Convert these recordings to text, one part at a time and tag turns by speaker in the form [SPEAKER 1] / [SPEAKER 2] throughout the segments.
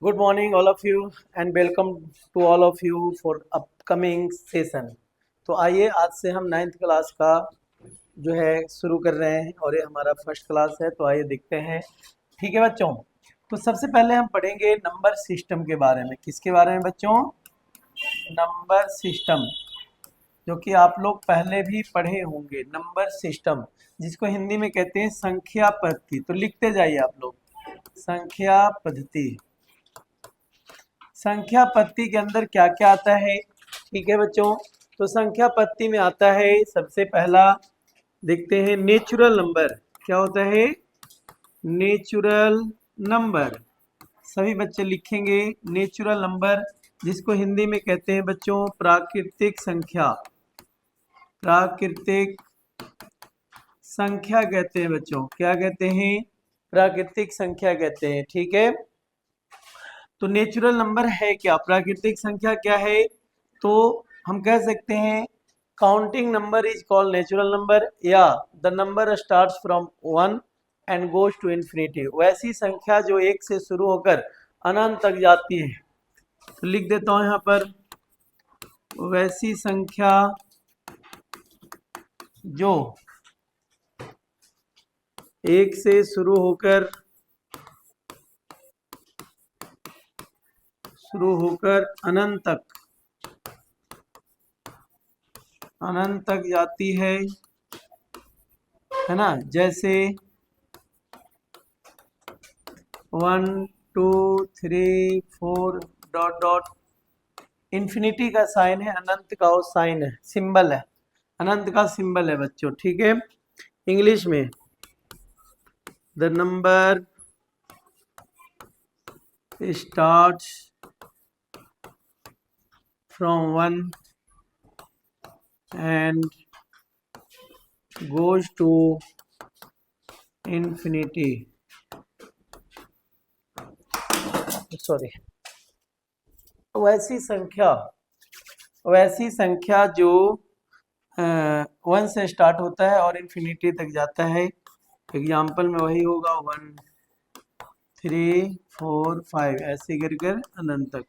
[SPEAKER 1] Good morning, all of you, and welcome to all of you for upcoming session. तो आइए आज से हम 9th क्लास का जो है शुरू कर रहे हैं और ये हमारा फर्स्ट क्लास है। तो आइए देखते हैं। ठीक है बच्चों, तो सबसे पहले हम पढ़ेंगे नंबर सिस्टम के बारे में। किसके बारे में बच्चों? नंबर सिस्टम, जो कि आप लोग पहले भी पढ़े होंगे। नंबर सिस्टम जिसको हिंदी में कहते हैं संख्या पद्धति। तो लिखते जाइए आप लोग, संख्या पद्धति। संख्या पद्धति के अंदर क्या क्या आता है? ठीक है बच्चों, तो संख्या पद्धति में आता है सबसे पहला देखते हैं नेचुरल नंबर। क्या होता है? Natural number. सभी बच्चे लिखेंगे नेचुरल नंबर, जिसको हिंदी में कहते हैं बच्चों प्राकृतिक संख्या। प्राकृतिक संख्या कहते हैं बच्चों। क्या कहते हैं? प्राकृतिक संख्या कहते हैं। ठीक है, तो नेचुरल नंबर है क्या? प्राकृतिक संख्या क्या है? तो हम कह सकते हैं counting number is called natural number, या the number starts from 1 and goes to infinity. वैसी संख्या जो 1 से शुरू होकर अनंत तक जाती है। तो लिख देता हूं यहां पर, वैसी संख्या जो 1 से शुरू होकर अनंत तक जाती है ना। जैसे 1 2 3 4 डॉट डॉट। इन्फिनिटी का साइन है, अनंत का वो साइन है, सिंबल है, अनंत का सिंबल है बच्चों। ठीक है, इंग्लिश में the number starts from 1 and goes to infinity. Sorry, वैसी संख्या जो 1 से स्टार्ट होता है और इन्फिनिटी तक जाता है। एग्जाम्पल में वही होगा 1 3 4 5 ऐसे कर अनंत तक।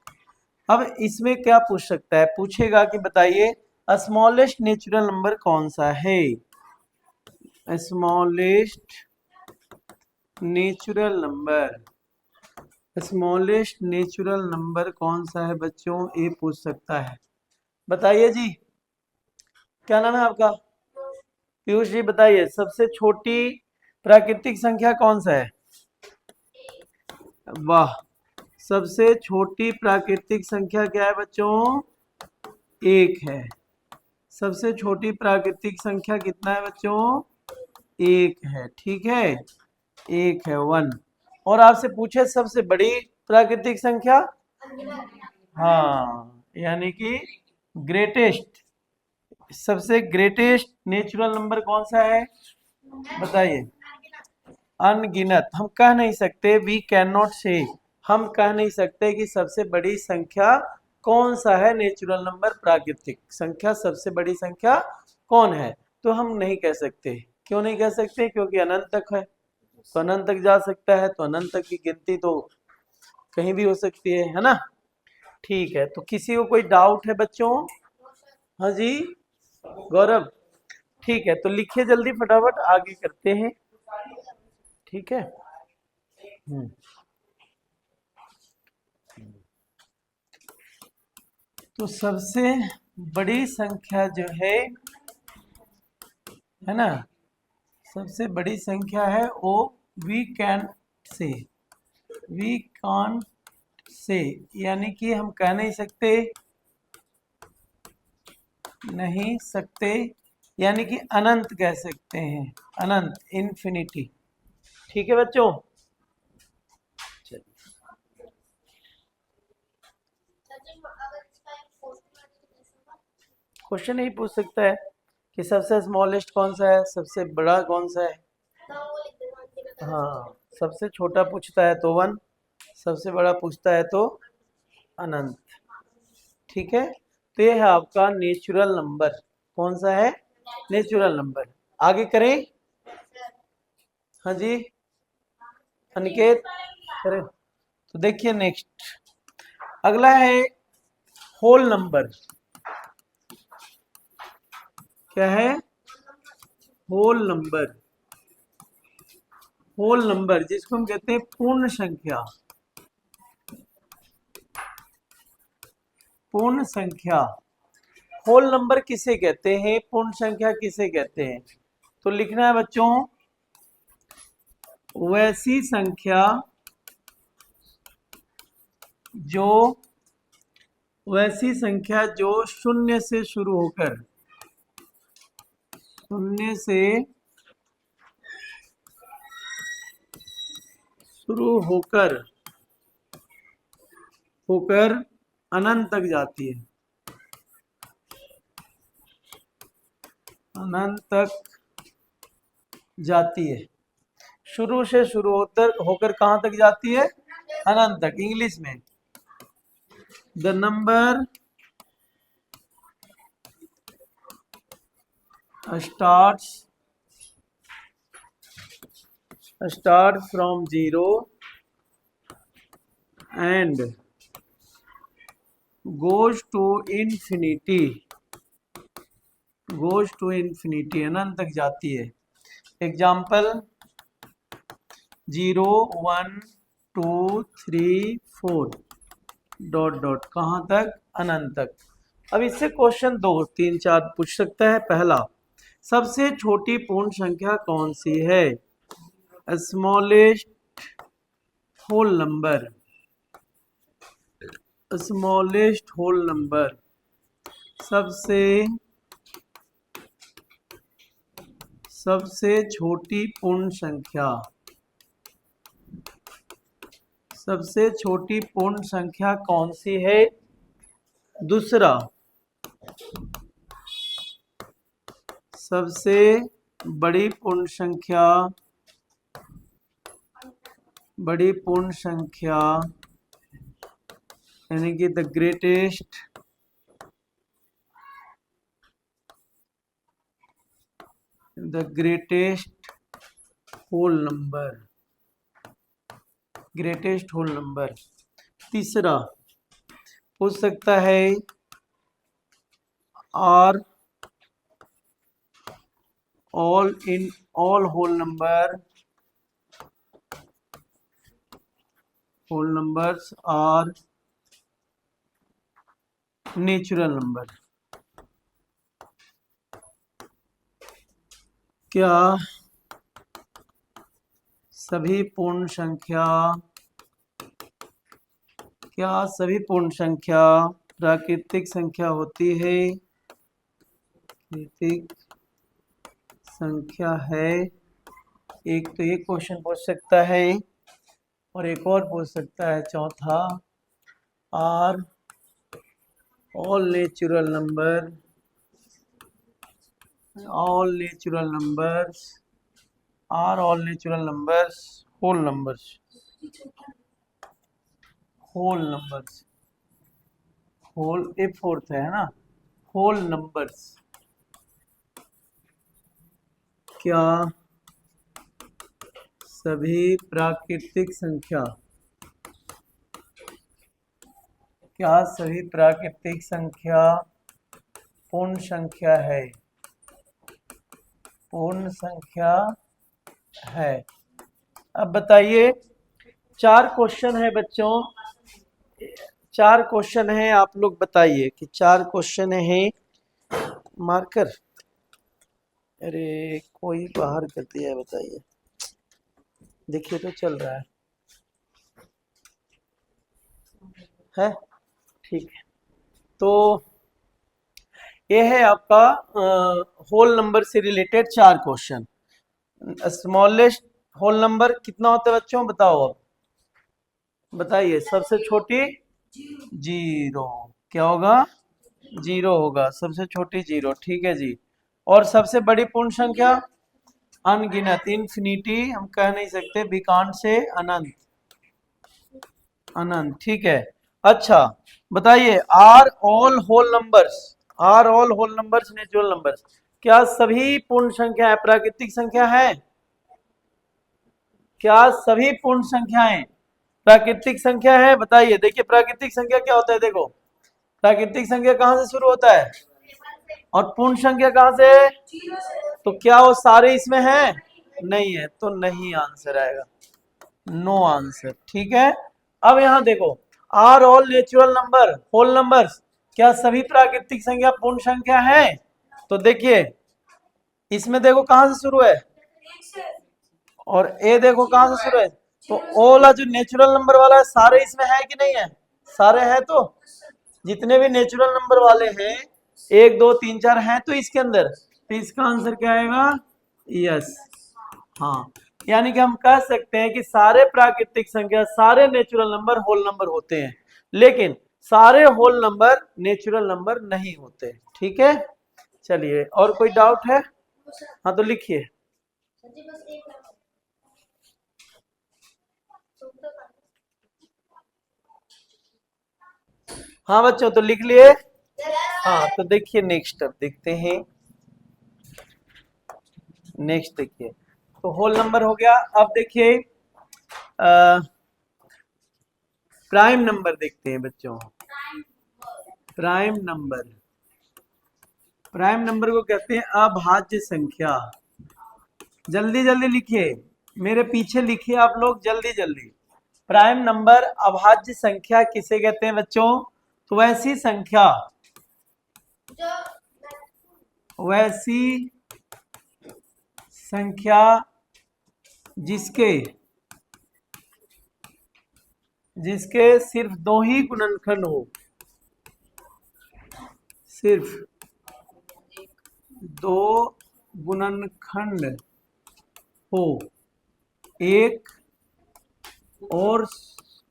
[SPEAKER 1] अब इसमें क्या पूछ सकता है? पूछेगा कि बताइए स्मॉलेस्ट नेचुरल नंबर कौन सा है? स्मॉलेस्ट नेचुरल नंबर कौन सा है बच्चों? ये पूछ सकता है। बताइए जी, क्या नाम है आपका? पीयूष जी, बताइए सबसे छोटी प्राकृतिक संख्या कौन सा है? वाह, सबसे छोटी प्राकृतिक संख्या क्या है बच्चों? 1 है। सबसे छोटी प्राकृतिक संख्या कितना है बच्चों? 1 है। ठीक है, 1 है, 1। और आपसे पूछे सबसे बड़ी प्राकृतिक संख्या? हाँ, यानी कि ग्रेटेस्ट, सबसे ग्रेटेस्ट नेचुरल नंबर कौन सा है? बताइए। अनगिनत। हम कह नहीं सकते, वी कैन नॉट से, हम कह नहीं सकते कि सबसे बड़ी संख्या कौन सा है नेचुरल नंबर, प्राकृतिक संख्या सबसे बड़ी संख्या कौन है। तो हम नहीं कह सकते। क्यों नहीं कह सकते? क्योंकि अनंत तक है, तो अनंत तक जा सकता है, तो अनंत तक की गिनती तो कहीं भी हो सकती है ना। ठीक है, तो किसी को कोई डाउट है बच्चों? हाँ जी गौरव, ठीक है, तो लिखिए जल्दी फटाफट, आगे करते हैं। ठीक है, तो सबसे बड़ी संख्या जो है ना, सबसे बड़ी संख्या है वो वी कैन से, यानी कि हम कह नहीं सकते, यानी कि अनंत कह सकते हैं, अनंत, इन्फिनिटी। ठीक है बच्चों, क्वेश्चन नहीं पूछ सकता है कि सबसे स्मॉलेस्ट कौन सा है, सबसे बड़ा कौन सा है। हाँ, सबसे छोटा पूछता है तो 1, सबसे बड़ा पूछता है तो अनंत। ठीक है, तो ये है आपका नेचुरल नंबर। कौन सा है? Natural number. आगे करें? हाँ जी अनिकेत करें। तो देखिए नेक्स्ट अगला है होल नंबर। क्या है? Whole number. होल नंबर जिसको हम कहते हैं पूर्ण संख्या। पूर्ण संख्या। होल नंबर किसे कहते हैं, पूर्ण संख्या किसे कहते हैं? तो लिखना है बच्चों, वैसी संख्या जो शून्य से शुरू होकर होकर अनंत तक जाती है। अनंत तक जाती है। शुरू से शुरू होकर कहां तक जाती है? अनंत तक। इंग्लिश में the number start from 0 and goes to infinity, अनंत तक जाती है। एग्जाम्पल 0 1 2 3 4 डॉट डॉट कहाँ तक? अनंत तक। अब इससे क्वेश्चन 2 3 4 पूछ सकता है। पहला, सबसे छोटी पूर्ण संख्या कौन सी है? Smallest whole number. Smallest whole number, सबसे छोटी पूर्ण संख्या। सबसे छोटी पूर्ण संख्या कौन सी है? दूसरा, सबसे बड़ी पूर्ण संख्या यानी कि the greatest whole number. Greatest whole number. तीसरा पूछ सकता है are all whole numbers are natural number. क्या सभी पूर्ण संख्या प्राकृतिक संख्या होती है? प्राकृतिक संख्या है। एक तो ये क्वेश्चन पूछ सकता है और एक और पूछ सकता है चौथा, are all natural numbers whole numbers. Whole a fourth है ना, होल नंबर्स। क्या सभी प्राकृतिक संख्या पूर्ण संख्या है? पूर्ण संख्या है। अब बताइए, 4 क्वेश्चन है बच्चों, 4 क्वेश्चन है। आप लोग बताइए कि 4 क्वेश्चन है। मार्कर, अरे कोई बाहर कर दिया है, बताइए। देखिए तो चल रहा है ठीक है। तो ये है आपका होल नंबर से related 4 question. Smallest whole number कितना होता है बच्चों? बताओ, अब बताइए। सबसे छोटी 0। क्या होगा? 0 होगा। सबसे छोटी 0, ठीक है जी। और सबसे बड़ी पूर्ण संख्या अनगिनत, इन्फिनिटी हम कह नहीं सकते, विकांत से अनंत। ठीक है। अच्छा बताइए, are all whole numbers natural numbers, क्या सभी पूर्ण संख्या है प्राकृतिक संख्या है? क्या सभी पूर्ण संख्याएं प्राकृतिक संख्या है, बताइए। देखिए प्राकृतिक संख्या क्या होता है, देखो प्राकृतिक संख्या कहाँ से शुरू होता है और पूर्ण संख्या कहाँ से है, तो क्या वो सारे इसमें हैं, नहीं है, तो नहीं आंसर आएगा, नो आंसर। ठीक है, अब यहाँ देखो, are all natural number whole numbers, क्या सभी प्राकृतिक संख्या पूर्ण संख्या है, तो देखिए इसमें देखो कहाँ से शुरू है और ए देखो कहाँ से शुरू है, तो ओ वाला जो नेचुरल नंबर वाला है सारे इसमें है कि नहीं है, सारे हैं, तो जितने भी नेचुरल नंबर वाले हैं 1 2 3 4 हैं तो इसके अंदर, तो इसका आंसर क्या आएगा, यस। हाँ, यानी कि हम कह सकते हैं कि सारे प्राकृतिक संख्या, सारे नेचुरल नंबर होल नंबर होते हैं, लेकिन सारे होल नंबर नेचुरल नंबर नहीं होते। ठीक है, चलिए और कोई डाउट है, हाँ तो लिखिए। हाँ बच्चों तो लिख लिए, हाँ तो देखिए नेक्स्ट अब देखते हैं, नेक्स्ट देखिए, तो होल नंबर हो गया। अब देखिए प्राइम नंबर देखते हैं बच्चों, प्राइम नंबर, प्राइम नंबर को कहते हैं अभाज्य संख्या। जल्दी जल्दी लिखिए, मेरे पीछे लिखिए आप लोग जल्दी जल्दी। प्राइम नंबर अभाज्य संख्या किसे कहते हैं बच्चों, तो वैसी संख्या, वैसी संख्या जिसके जिसके सिर्फ दो ही गुणनखंड हो, सिर्फ दो गुणनखंड हो, एक और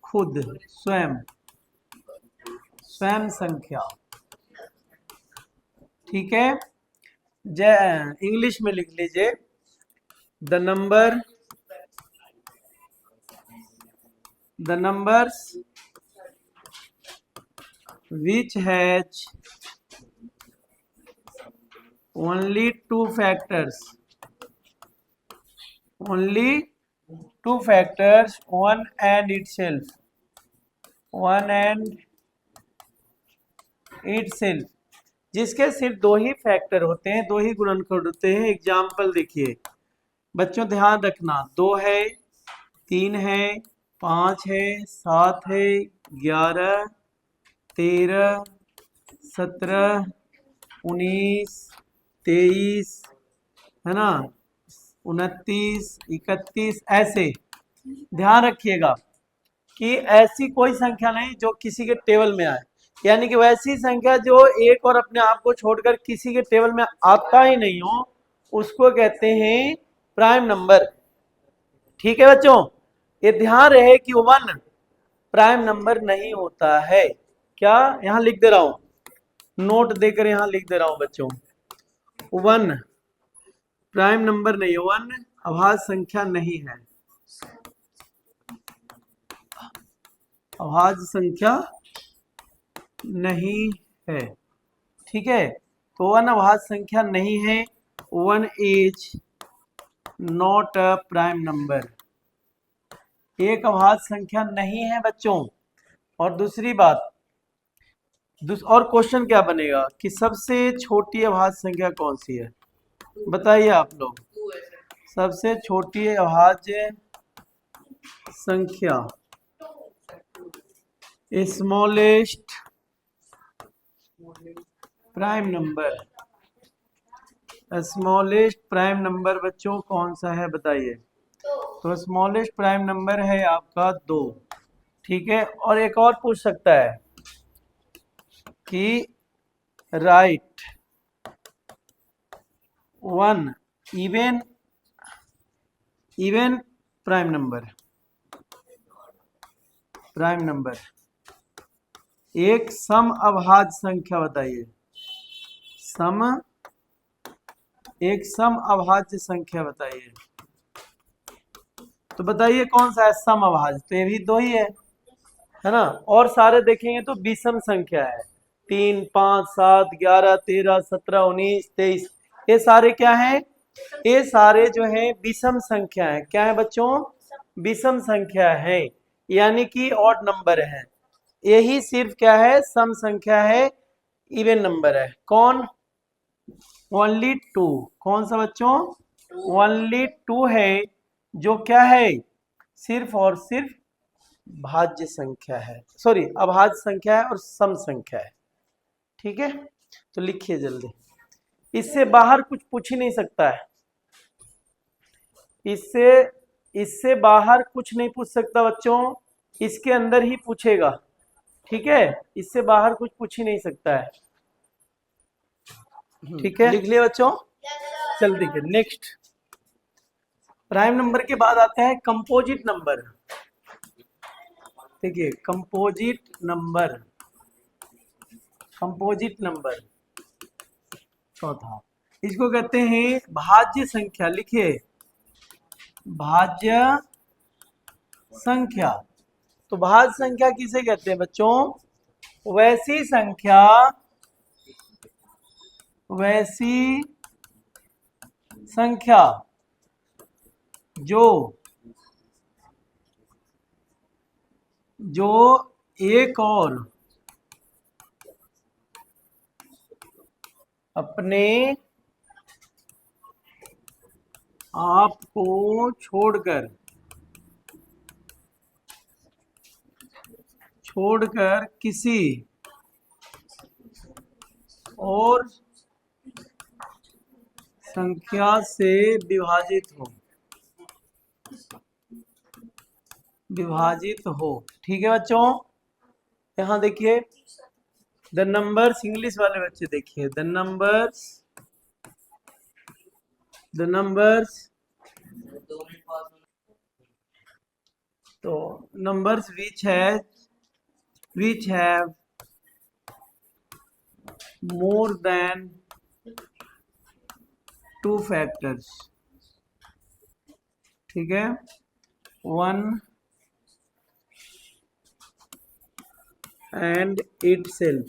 [SPEAKER 1] खुद स्वयं, स्वयं संख्या। ठीक है, इंग्लिश में लिख लीजिए, the numbers which has only two factors, only two factors, one and itself, one and itself, जिसके सिर्फ दो ही फैक्टर होते हैं, दो ही गुणनखंड होते हैं। एग्जाम्पल देखिए बच्चों, ध्यान रखना, 2 है, 3 है, 5 है, 7 है, 11, 13, 17, 19, 23, है ना, 29, 31, ऐसे। ध्यान रखिएगा कि ऐसी कोई संख्या नहीं जो किसी के टेबल में आए, यानी कि वैसी संख्या जो एक और अपने आप को छोड़कर किसी के टेबल में आता ही नहीं हो, उसको कहते हैं प्राइम नंबर। ठीक है बच्चों, ये ध्यान रहे कि 1 प्राइम नंबर नहीं होता है। क्या, यहां लिख दे रहा हूं, नोट देकर यहां लिख दे रहा हूं बच्चों, 1 प्राइम नंबर नहीं, 1 अभाज्य संख्या नहीं है, अभाज्य संख्या नहीं है। ठीक है, तो 1 अभाज्य संख्या नहीं है, 1 is not a prime number, एक अभाज्य संख्या नहीं है बच्चों। और दूसरी बात, और क्वेश्चन क्या बनेगा कि सबसे छोटी अभाज्य संख्या कौन सी है, बताइए आप लोग, सबसे छोटी अभाज्य संख्या, smallest prime number, smallest prime number बच्चों कौन सा है बताइए, तो स्मॉलेस्ट प्राइम नंबर है आपका 2। ठीक है, और एक और पूछ सकता है कि right 1 even prime number, prime number एक सम अभाज्य संख्या बताइए, एक सम अभाज्य संख्या बताइए, तो बताइए कौन सा है सम अभाज्य, तो ये भी 2 ही है ना, और सारे देखेंगे तो विषम संख्या है, 3, 5, 7, 11, 13, 17, 19, 23, ये सारे क्या हैं, ये सारे जो हैं विषम संख्या है। क्या है बच्चों, विषम संख्या है। यानी कि ऑड नंबर है। यही सिर्फ क्या है, सम संख्या है, इवन नंबर है। कौन? Only two. कौन सा बच्चों? ओनली टू है, जो क्या है, सिर्फ और सिर्फ भाज्य संख्या है, सॉरी अभाज्य संख्या है और सम संख्या है। ठीक है, तो लिखिए जल्दी। इससे बाहर कुछ पूछ ही नहीं सकता है, इससे इससे बाहर कुछ नहीं पूछ सकता बच्चों, इसके अंदर ही पूछेगा। ठीक है, इससे बाहर कुछ पूछ ही नहीं सकता है। ठीक है, लिख लिया बच्चों? चल देखिए नेक्स्ट, प्राइम नंबर के बाद आता है कंपोजिट नंबर। देखिए कंपोजिट नंबर, कंपोजिट नंबर चौथा, इसको कहते हैं भाज्य संख्या। लिखिए भाज्य संख्या। तो भाज्य संख्या किसे कहते हैं बच्चों? वैसी संख्या, वैसी संख्या जो जो एक और अपने आप को छोड़कर किसी और संख्या से विभाजित हो। ठीक है बच्चों, यहां देखिए द नंबर्स, इंग्लिश वाले बच्चे देखिए, द नंबर्स तो numbers which have more than 2 factors. ठीक है, 1 एंड इट सेल्फ,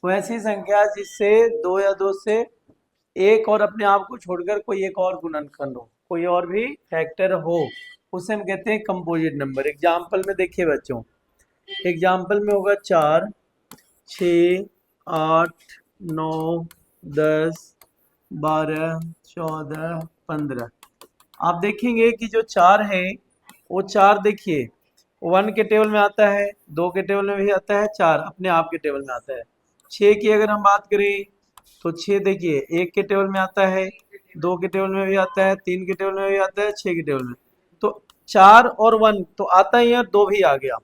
[SPEAKER 1] वैसी संख्या जिससे 2 या 2 से एक और अपने आप को छोड़कर कोई एक और गुणनखंड हो, कोई और भी फैक्टर हो, उसे हम कहते हैं कंपोजिट नंबर। एग्जाम्पल में देखिए बच्चों, एग्जाम्पल में होगा 4, 6, 8, 9, 10, 12, 14, 15। आप देखेंगे कि जो 4 है वो 4 देखिए 1 के टेबल में आता है, 2 के टेबल में भी आता है, 4 अपने आप के टेबल में आता है। 6 की अगर हम बात करें तो 6 देखिए 1 के टेबल में आता है, 2 के टेबल में भी आता है, 3 के टेबल में भी आता है, 6 के टेबल में। तो 4 और 1 तो आता ही है, 2 भी आ गया।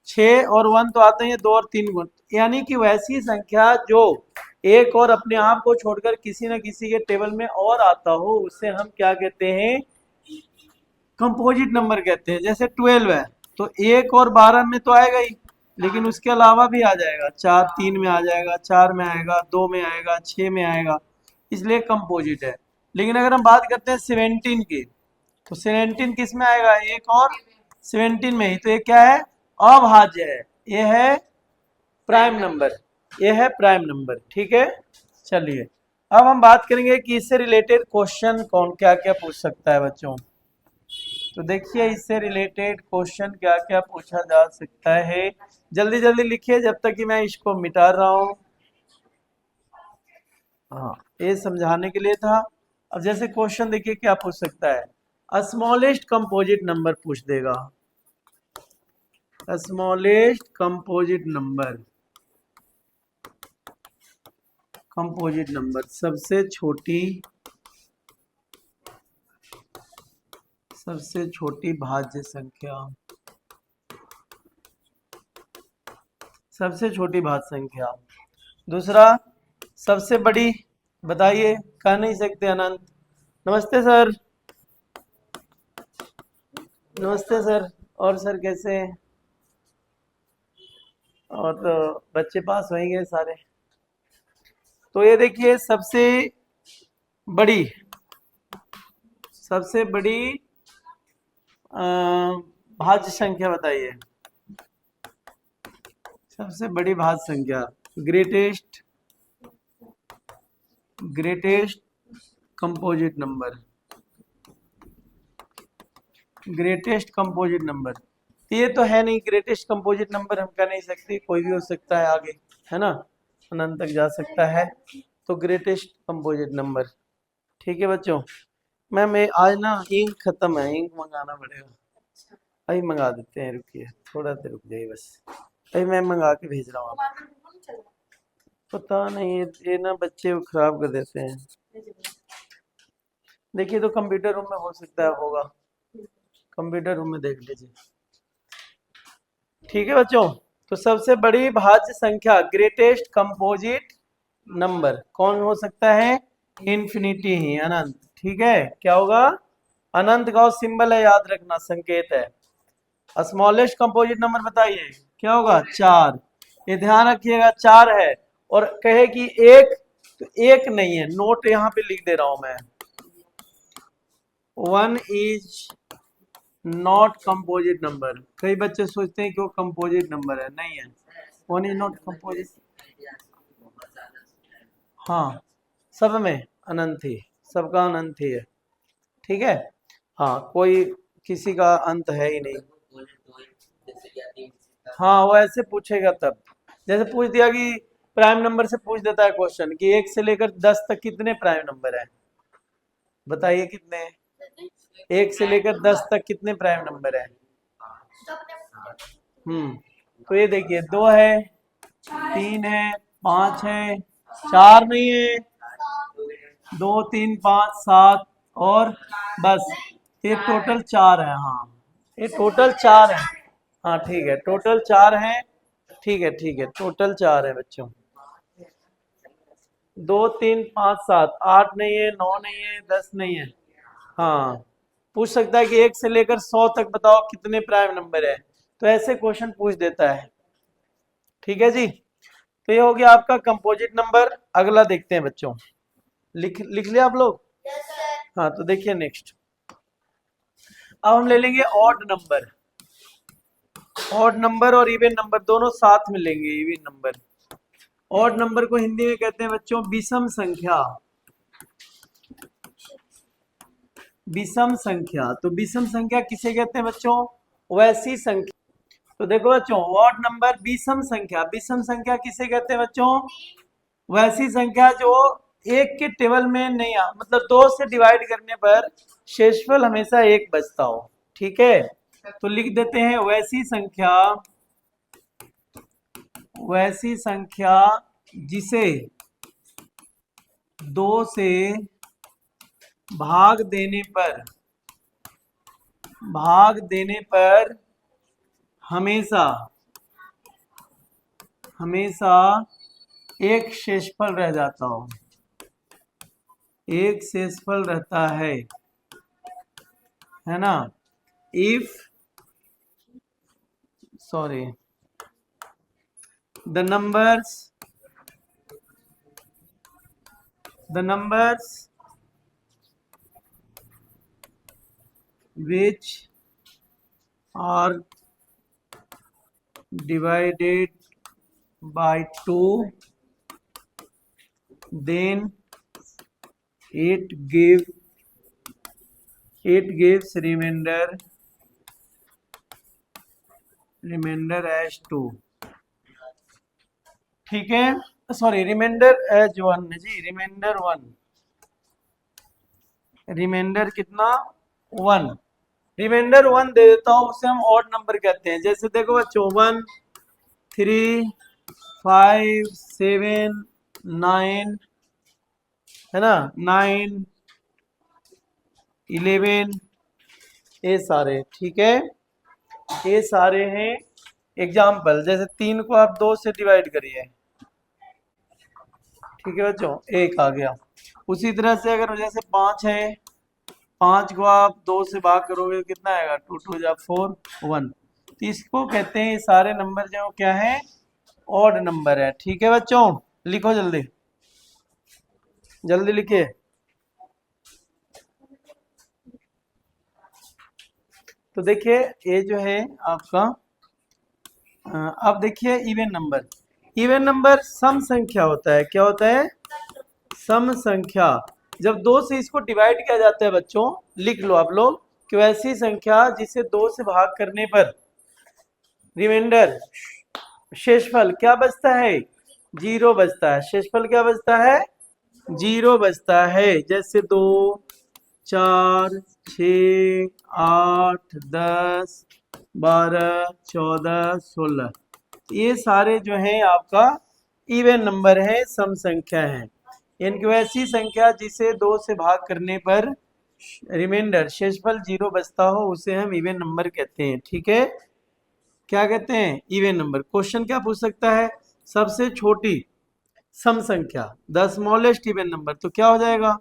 [SPEAKER 1] 6 और 1 तो आते हैं, 2 और 3 गुण, यानी कि वैसी संख्या जो एक और अपने आप को छोड़कर किसी न किसी के टेबल में और आता हो, उसे हम क्या कहते हैं? कंपोजिट नंबर कहते हैं। जैसे 12 है तो 1 और 12 में तो आएगा ही, लेकिन उसके अलावा भी आ जाएगा, 4 3 में आ जाएगा, 4 में आएगा, 2 में आएगा, 6 में आएगा, इसलिए कंपोजिट है। लेकिन अगर हम बात करते हैं 17 की, तो 17 किस में आएगा? 1 और 17 में ही, तो ये क्या है? अभाज्य है, ये है प्राइम नंबर, ये है प्राइम नंबर। ठीक है, चलिए अब हम बात करेंगे कि इससे रिलेटेड क्वेश्चन कौन क्या क्या पूछ सकता है बच्चों। तो देखिए इससे रिलेटेड क्वेश्चन क्या क्या पूछा जा सकता है, जल्दी जल्दी लिखिए जब तक कि मैं इसको मिटा रहा हूं। हाँ, ये समझाने के लिए था। अब जैसे क्वेश्चन देखिए क्या पूछ सकता है, स्मॉलेस्ट कंपोजिट नंबर पूछ देगा, smallest composite number, composite number सबसे छोटी भाज्य संख्या, सबसे छोटी भाज्य संख्या। दूसरा सबसे बड़ी, बताइए, कह नहीं सकते अनंत। नमस्ते सर, नमस्ते सर, और सर कैसे हैं? और तो बच्चे पास हो गए सारे। तो ये देखिए बड़ी सबसे बड़ी भाज्य संख्या बताइए, सबसे बड़ी भाज्य संख्या, greatest composite number, greatest composite number, ये तो है नहीं, ग्रेटेस्ट कंपोजिट नंबर हम कह नहीं सकते, कोई भी हो सकता है आगे, है ना, अनंत तक जा सकता है, तो ग्रेटेस्ट कंपोजिट नंबर। ठीक है बच्चों, मैं आज ना इंक खत्म है, इंक मंगाना पड़ेगा, अभी मंगा देते हैं, रुकिए थोड़ा देर रुक जाइए बस, अभी मैं मंगा के भेज रहा हूँ आपको। पता नहीं ये ना बच्चे वो खराब कर देते हैं। देखिए तो कंप्यूटर रूम में हो सकता है, होगा, कंप्यूटर रूम में देख लीजिए। ठीक है बच्चों, तो सबसे बड़ी भाज्य संख्या ग्रेटेस्ट कंपोजिट नंबर कौन हो सकता है? इन्फिनिटी ही, अनंत। ठीक है, क्या होगा? अनंत का सिंबल है, याद रखना, संकेत है। स्मॉलेस्ट कंपोजिट नंबर बताइए क्या होगा? 4। ये ध्यान रखिएगा 4 है, और कहे कि एक, तो एक नहीं है, नोट यहाँ पे लिख दे रहा हूं मैं, 1 इज नॉट कंपोजिट नंबर। कई बच्चे सोचते हैं कि वो कंपोजिट नंबर है, नहीं है, 1 इज नॉट कंपोजिट। हाँ, सब में अनंत ही, सबका अनंत ही है। ठीक है, हाँ, कोई किसी का अंत है ही नहीं। हाँ, वो ऐसे पूछेगा तब, जैसे पूछ दिया कि प्राइम नंबर से पूछ देता है क्वेश्चन कि 1 से लेकर 10 तक कितने प्राइम नंबर है, बताइए कितने? 1 से लेकर 10 तक कितने प्राइम नंबर है? तो ये देखिए 2 है, 3 है, 5 है, 4 नहीं है, 2 3 5 7, और बस, ये टोटल 4 है। हाँ, ये टोटल 4 है। हाँ ठीक है, टोटल 4 है। ठीक है, ठीक है, टोटल 4 है बच्चों। 2 3 5 7 8 नहीं है, 9 नहीं है, 10 नहीं है। हाँ, पूछ सकता है कि 1 से लेकर 100 तक बताओ कितने प्राइम नंबर है, तो ऐसे क्वेश्चन पूछ देता है। ठीक है जी, तो ये हो गया आपका कंपोजिट नंबर। अगला देखते हैं बच्चों, लिख लिया आप लोग? हाँ, तो देखिए नेक्स्ट, अब हम ले लेंगे ऑड नंबर। ऑड नंबर और इवन नंबर दोनों साथ में लेंगे, इवन नंबर। ऑड नंबर को हिंदी में कहते हैं बच्चों विषम संख्या। विषम संख्या, तो विषम संख्या किसे कहते हैं बच्चों? वैसी संख्या। तो देखो बच्चों, ऑड नंबर विषम संख्या, विषम संख्या किसे कहते हैं बच्चों? वैसी संख्या जो एक के टेबल में नहीं आ, मतलब 2 से डिवाइड करने पर शेषफल हमेशा 1 बचता हो। ठीक है, तो लिख देते हैं वैसी संख्या, वैसी संख्या जिसे 2 से भाग देने पर हमेशा एक शेषफल रह जाता हो, एक शेषफल रहता है ना? If sorry the numbers which are divided by 2, then it gives remainder as 2। ठीक है, सॉरी, रिमाइंडर एज 1 जी, रिमाइंडर कितना? 1। रिमाइंडर 1 दे देता हूँ, उसे हम ऑड नंबर कहते हैं। जैसे देखो बच्चों, 1 3 5 7 9, है ना, 9 11, ये सारे। ठीक है, ये सारे हैं एग्जाम्पल। जैसे 3 को आप 2 से डिवाइड करिए, ठीक है बच्चों, 1 आ गया। उसी तरह से अगर जैसे 5 है, 5 को आप 2 से भाग करोगे कितना आएगा? 2 2 जा 4 1। तो इसको कहते हैं, ये सारे नंबर जो क्या है? ऑड नंबर है। ठीक है बच्चों, लिखो जल्दी जल्दी लिखिए। तो देखिए ये जो है आपका, अब देखिए इवन नंबर। इवन नंबर सम संख्या होता है। क्या होता है? सम संख्या। जब 2 से इसको डिवाइड किया जाता है बच्चों, लिख लो आप लोग, कि वैसी संख्या जिसे 2 से भाग करने पर रिमाइंडर शेषफल क्या बचता है, 0 बचता है। शेषफल क्या बचता है, 0 बचता है। जैसे 2, 4, 6, 8, 10, 12, 14, 16, ये सारे जो हैं आपका इवन नंबर है, सम संख्या है। इनकी वैसी संख्या जिसे 2 से भाग करने पर रिमाइंडर शेषफल 0 बचता हो उसे हम इवन नंबर कहते हैं। ठीक है, क्या कहते हैं, इवन नंबर। क्वेश्चन क्या पूछ सकता है, सबसे छोटी सम संख्या द स्मॉलेस्ट इवन नंबर, तो क्या हो जाएगा,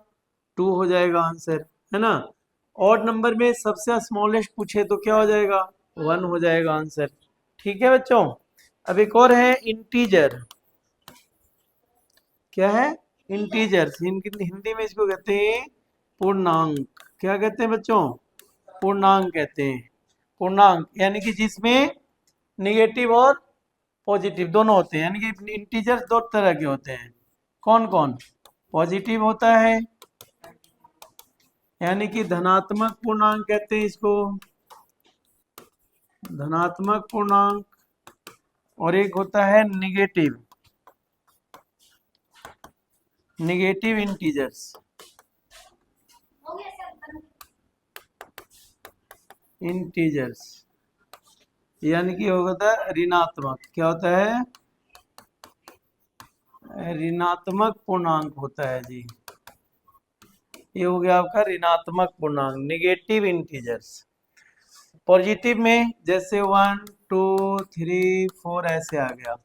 [SPEAKER 1] 2 हो जाएगा आंसर, है ना। ऑड नंबर में सबसे स्मॉलेस्ट पूछे तो क्या हो जाएगा, 1 हो जाएगा आंसर। ठीक है बच्चों। अब एक और है इंटीजर। क्या है, इंटीजर। हिंदी में इसको कहते हैं पूर्णांक। क्या कहते हैं बच्चों, पूर्णांक कहते हैं। पूर्णांक यानी कि जिसमें निगेटिव और पॉजिटिव दोनों होते हैं, यानी कि इंटीजर्स 2 तरह के होते हैं। कौन कौन, पॉजिटिव होता है यानी कि धनात्मक पूर्णांक कहते हैं इसको, धनात्मक पूर्णांक, और एक होता है निगेटिव, निगेटिव इंटीजर्स। इंटीजर्स यानी कि होता है ऋणात्मक, क्या होता है, ऋणात्मक पूर्णांक होता है जी। ये हो गया आपका ऋणात्मक पूर्णांक, निगेटिव इंटीजर्स। पॉजिटिव में जैसे 1, 2, 3, 4 ऐसे आ गया,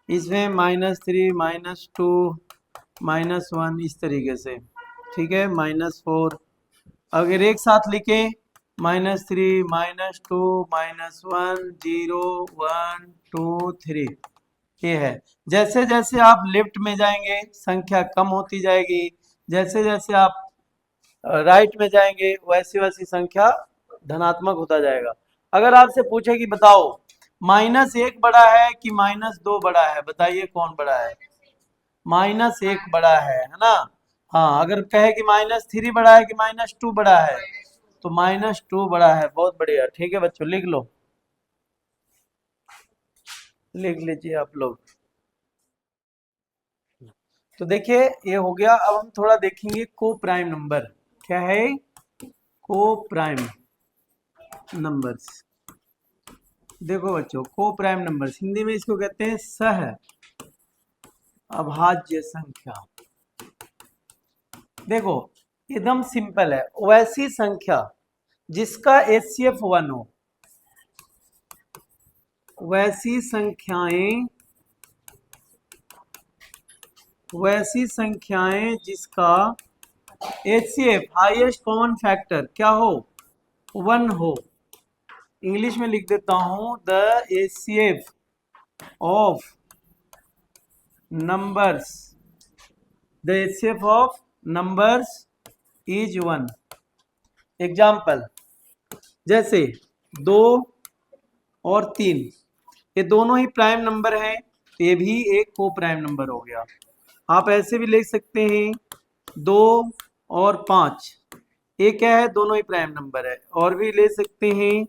[SPEAKER 1] इसमें -3, -2, -1 इस तरीके से। ठीक है, -4। अगर एक साथ लिखें -3, -2, -1, 0, 1, 2, 3, ये है। जैसे जैसे आप लेफ्ट में जाएंगे संख्या कम होती जाएगी, जैसे जैसे आप राइट में जाएंगे वैसी वैसी संख्या धनात्मक होता जाएगा। अगर आपसे पूछे कि बताओ -1 बड़ा है कि -2 बड़ा है, बताइए कौन बड़ा है, -1 बड़ा है ना। हाँ, अगर कहे कि -3 बड़ा है कि -2 बड़ा है, तो -2 बड़ा है। बहुत बढ़िया। ठीक है बच्चों, लिख लो, लिख लीजिए आप लोग। तो देखिए ये हो गया। अब हम थोड़ा देखेंगे को प्राइम नंबर। क्या है, को प्राइम नंबर्स। देखो बच्चों, को प्राइम नंबर्स हिंदी में इसको कहते हैं सह अभाज्य संख्या। देखो एकदम सिंपल है, वैसी संख्या जिसका HCF 1 हो, वैसी संख्याएं जिसका HCF हाईएस्ट कॉमन फैक्टर क्या हो, 1 हो। इंग्लिश में लिख देता हूं, the HCF of numbers, the HCF of numbers is 1। Example, जैसे 2 और 3 ये दोनों ही प्राइम नंबर हैं, तो ये भी एक को प्राइम नंबर हो गया। आप ऐसे भी लिख सकते हैं 2 और 5, ये क्या है, दोनों ही प्राइम नंबर है। और भी ले सकते हैं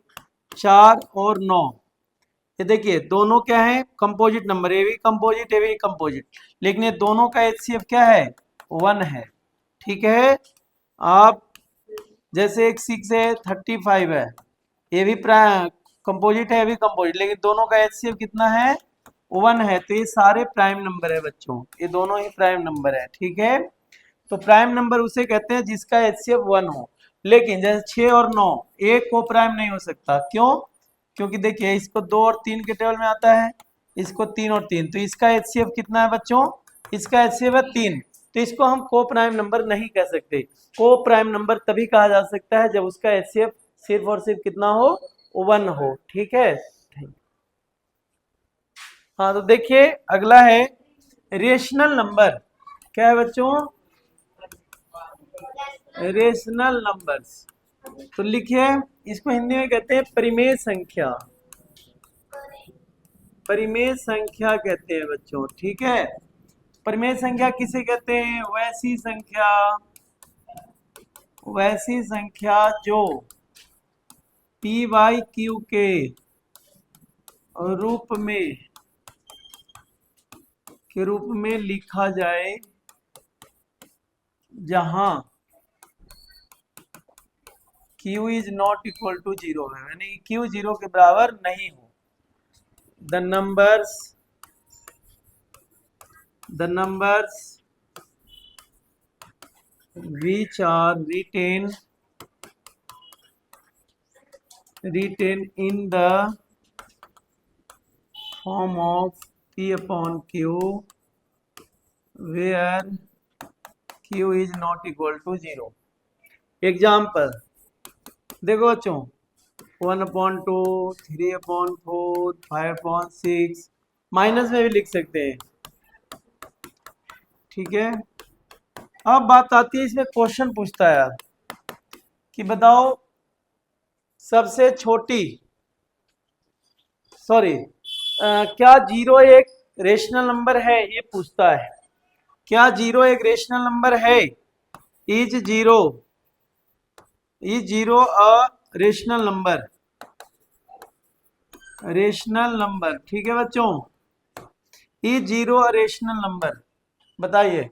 [SPEAKER 1] 4 और 9, ये देखिए दोनों क्या है, कंपोजिट नंबर, ये भी कंपोजिट, ये भी कंपोजिट, लेकिन ये दोनों का HCF क्या है, 1 है। ठीक है, आप जैसे एक 6 है, 35 है, ये भी कंपोजिट है, ये भी कंपोजिट, लेकिन दोनों का HCF कितना है, 1 है। तो ये सारे प्राइम नंबर है बच्चों, ये दोनों ही प्राइम नंबर है। ठीक है, तो प्राइम नंबर उसे कहते हैं जिसका HCF 1 हो। लेकिन जैसे 6 और 9 एक को प्राइम नहीं हो सकता, क्यों, क्योंकि देखिए इसको 2 और 3 के टेबल में आता है, इसको 3 और 3, तो इसका HCF कितना है बच्चों, इसका HCF है 3, तो इसको हम को प्राइम नंबर नहीं कह सकते। को प्राइम नंबर तभी कहा जा सकता है जब उसका HCF सिर्फ और सिर्फ कितना हो, 1 हो। ठीक है, हाँ तो देखिए अगला है रेशनल नंबर। क्या है बच्चों, रेशनल नंबर्स। तो लिखिए, इसको हिंदी में कहते हैं परिमेय संख्या, परिमेय संख्या कहते हैं बच्चों। ठीक है, परिमेय संख्या किसे कहते हैं, वैसी संख्या जो पी वाई क्यू के रूप में लिखा जाए जहां Q is not equal to 0 है, यानी Q 0 के बराबर नहीं हो। The numbers which are written in the form of P upon Q where Q is not equal to 0। Example देखो बच्चों, 1/2, 3/4, 5/6, माइनस में भी लिख सकते हैं, ठीक है। अब बात आती है, इसमें क्वेश्चन पूछता है यार कि बताओ सबसे छोटी क्या 0 एक रेशनल नंबर है, ये पूछता है। क्या 0 एक रेशनल नंबर है? Is zero a rational number, ठीक है बच्चों। इज 0 अ रेशनल नंबर, बताइए।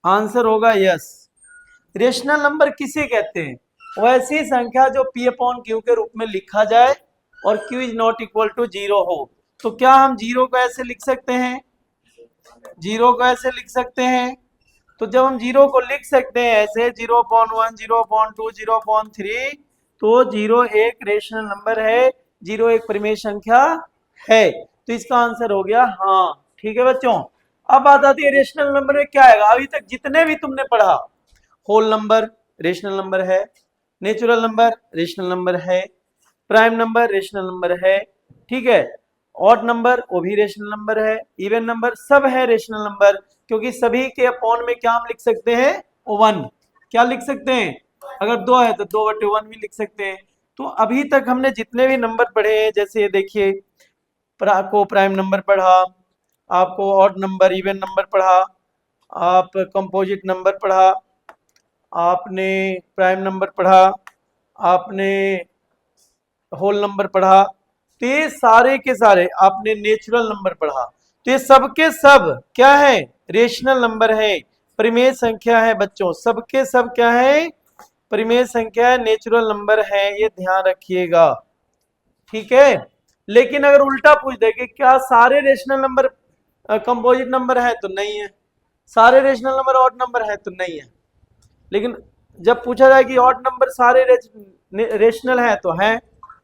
[SPEAKER 1] आंसर होगा यस। रेशनल नंबर किसे कहते हैं? वैसी संख्या जो P अपॉन Q के रूप में लिखा जाए और Q is not equal to 0 हो। तो क्या हम 0 को ऐसे लिख सकते हैं? 0 को ऐसे लिख सकते हैं। तो जब हम 0 को लिख सकते हैं ऐसे 0/1, 0/2, 0/3, तो 0 एक रेशनल नंबर है, 0 एक परिमेय संख्या है। तो इसका आंसर हो गया हाँ, ठीक है बच्चों। अब बात आती है रेशनल नंबर में क्या आएगा। अभी तक जितने भी तुमने पढ़ा, होल नंबर रेशनल नंबर है, नेचुरल नंबर रेशनल नंबर है, प्राइम नंबर रेशनल नंबर है, ठीक है, ऑड नंबर वो भी रेशनल नंबर है, इवन नंबर सब है रेशनल नंबर, क्योंकि सभी के अपॉन में क्या हम लिख सकते हैं? 1। क्या लिख सकते हैं? अगर 2 है तो 2/1 भी लिख सकते हैं। तो अभी तक हमने जितने भी नंबर पढ़े हैं, जैसे देखिए आपको प्राइम नंबर पढ़ा, आपको ऑड नंबर इवन नंबर पढ़ा, आप कंपोजिट नंबर पढ़ा, आपने प्राइम नंबर पढ़ा, आपने होल नंबर पढ़ा, तो ये सारे के सारे आपने नेचुरल नंबर पढ़ा। तो ये सबके सब क्या है? रेशनल नंबर है, परिमेय संख्या है बच्चों। सबके सब क्या है? परिमेय संख्या है, नेचुरल नंबर है, ये ध्यान रखिएगा, ठीक है। लेकिन अगर उल्टा पूछ दे कि क्या सारे रेशनल नंबर कंपोजिट नंबर है, तो नहीं है। सारे रेशनल नंबर ऑड नंबर है, तो नहीं है। लेकिन जब पूछा जाए कि ऑड नंबर सारे रेशनल है, तो है,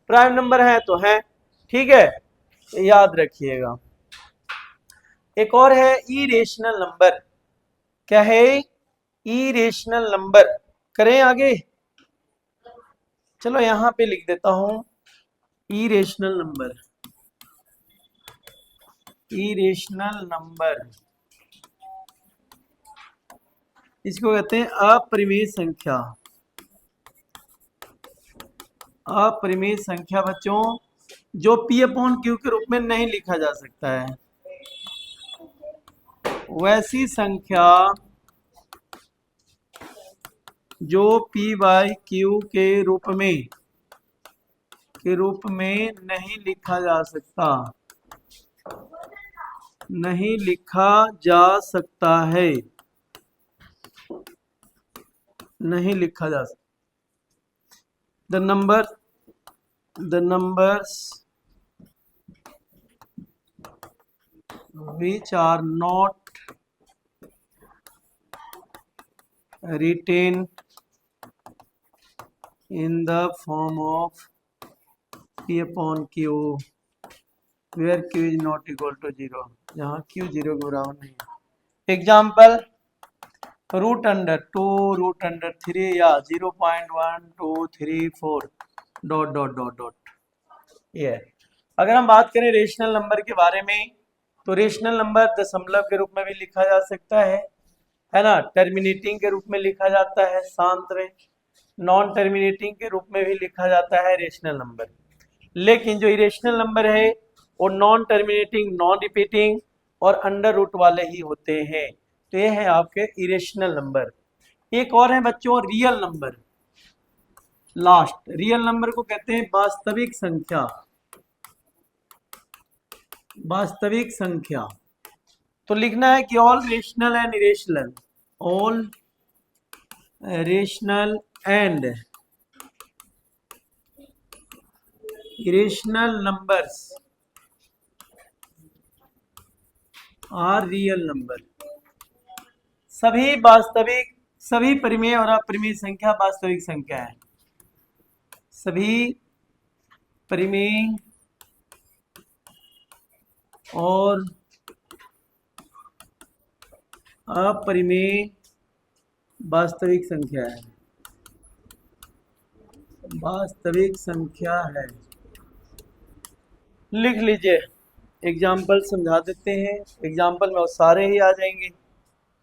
[SPEAKER 1] प्राइम नंबर है, तो है, ठीक है, याद रखिएगा। एक और है इरेशनल नंबर। क्या है? Irrational number. करें आगे, चलो यहां पे लिख देता हूं इरेशनल नंबर। इरेशनल नंबर इसको कहते हैं अपरिमेय संख्या। अपरिमेय संख्या बच्चों, जो P अपॉन Q के रूप में नहीं लिखा जा सकता है, वैसी संख्या जो P बाई Q के रूप में नहीं लिखा जा सकता, नहीं लिखा जा सकता है, नहीं लिखा जा सकता। The numbers which are not written in the form of P upon Q where Q is not equal to 0, जहाँ Q 0 के बराबर नहीं है। एग्जाम्पल, √2, √3 या 0.1234 ... ये है। अगर हम बात करें रेशनल नंबर के बारे में, तो रेशनल नंबर दशमलव के रूप में भी लिखा जा सकता है ना, टर्मिनेटिंग के रूप में लिखा जाता है, शांत में, नॉन टर्मिनेटिंग के रूप में भी लिखा जाता है रेशनल नंबर। लेकिन जो इरेशनल नंबर है वो नॉन टर्मिनेटिंग, नॉन रिपीटिंग और अंडर रूट वाले ही होते हैं। तो ये है आपके इरेशनल नंबर। एक और है बच्चों real number. Last. Real number को कहते हैं वास्तविक संख्या, वास्तविक संख्या। तो लिखना है कि all rational and irrational, all rational and irrational numbers are real number. सभी वास्तविक, सभी परिमेय और अपरिमेय संख्या वास्तविक संख्या है। सभी परिमेय और अपरिमेय वास्तविक संख्या है, वास्तविक संख्या है। लिख लीजिए, एग्जाम्पल समझा देते हैं। एग्जाम्पल में वो सारे ही आ जाएंगे,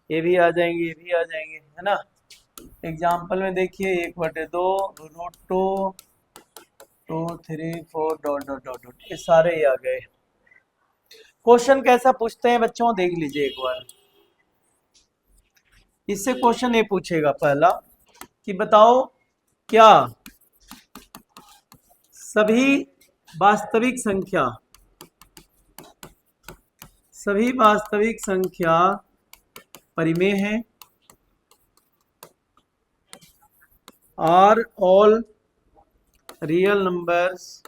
[SPEAKER 1] ये भी आ जाएंगे, ये भी आ जाएंगे, है ना। एग्जाम्पल में देखिए 1/2 √2 2 3 4 डॉट डॉट डॉट डॉट, ये सारे ही आ गए। क्वेश्चन कैसा पूछते हैं बच्चों, देख लीजिए एक बार। इससे क्वेश्चन ये पूछेगा पहला कि बताओ क्या सभी वास्तविक संख्या, सभी वास्तविक संख्या परिमेय है। Are all real numbers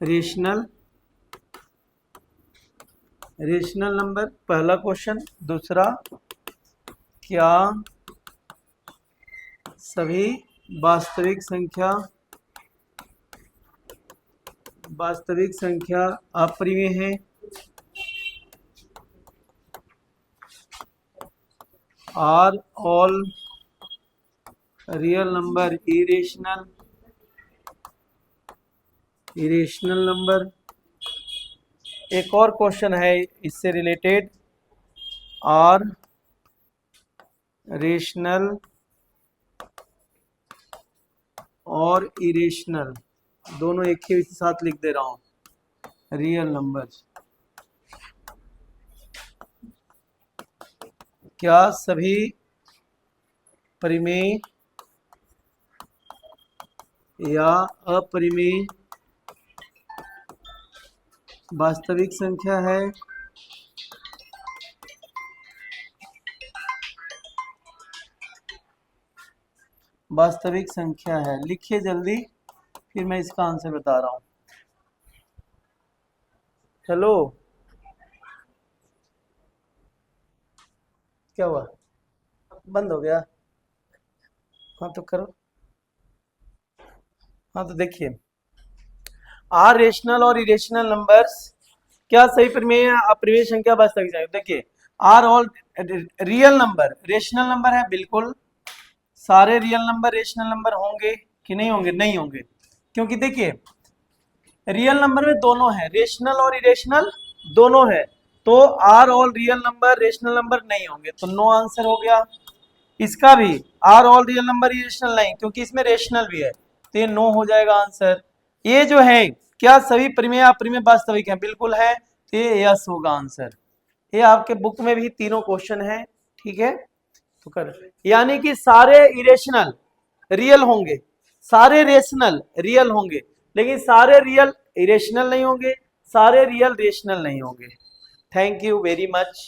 [SPEAKER 1] rational, rational number, पहला क्वेश्चन। दूसरा, क्या सभी वास्तविक संख्या, वास्तविक संख्या अपरिमेय है। Are all real number irrational, irrational number. एक और क्वेश्चन है इससे रिलेटेड, आर रेशनल और इरेशनल, दोनों एक ही साथ लिख दे रहा हूं, रियल नंबर। क्या सभी परिमेय या अपरिमेय वास्तविक संख्या है। वास्तविक संख्या है, लिखिए जल्दी, फिर मैं इसका आंसर बता रहा हूं। हेलो, क्या हुआ, बंद हो गया? हाँ तो करो। हाँ तो देखिए, आर रेशनल और इरेशनल नंबर्स क्या सही परिमेय अपरिमेय संख्या वास्तविक संख्या। देखिए, are all real number rational number है, बिल्कुल सारे रियल नंबर रेशनल नंबर होंगे कि नहीं होंगे? नहीं होंगे, क्योंकि देखिए रियल नंबर में दोनों है, रेशनल और इरेशनल दोनों है, तो are all real number rational number नहीं होंगे, तो नो आंसर हो गया। इसका भी are all real number irrational नहीं, क्योंकि इसमें रेशनल भी है, तो ये नो हो जाएगा आंसर। ये जो है क्या सभी परिमेय अपरिमेय वास्तविक है, बिल्कुल है, तो ये यस होगा आंसर। ये आपके बुक में भी तीनों क्वेश्चन है, ठीक है। तो कर, यानी कि सारे इरेशनल रियल होंगे, सारे रेशनल रियल होंगे, लेकिन सारे रियल इरेशनल नहीं होंगे, सारे रियल रेशनल नहीं होंगे। Thank you very much.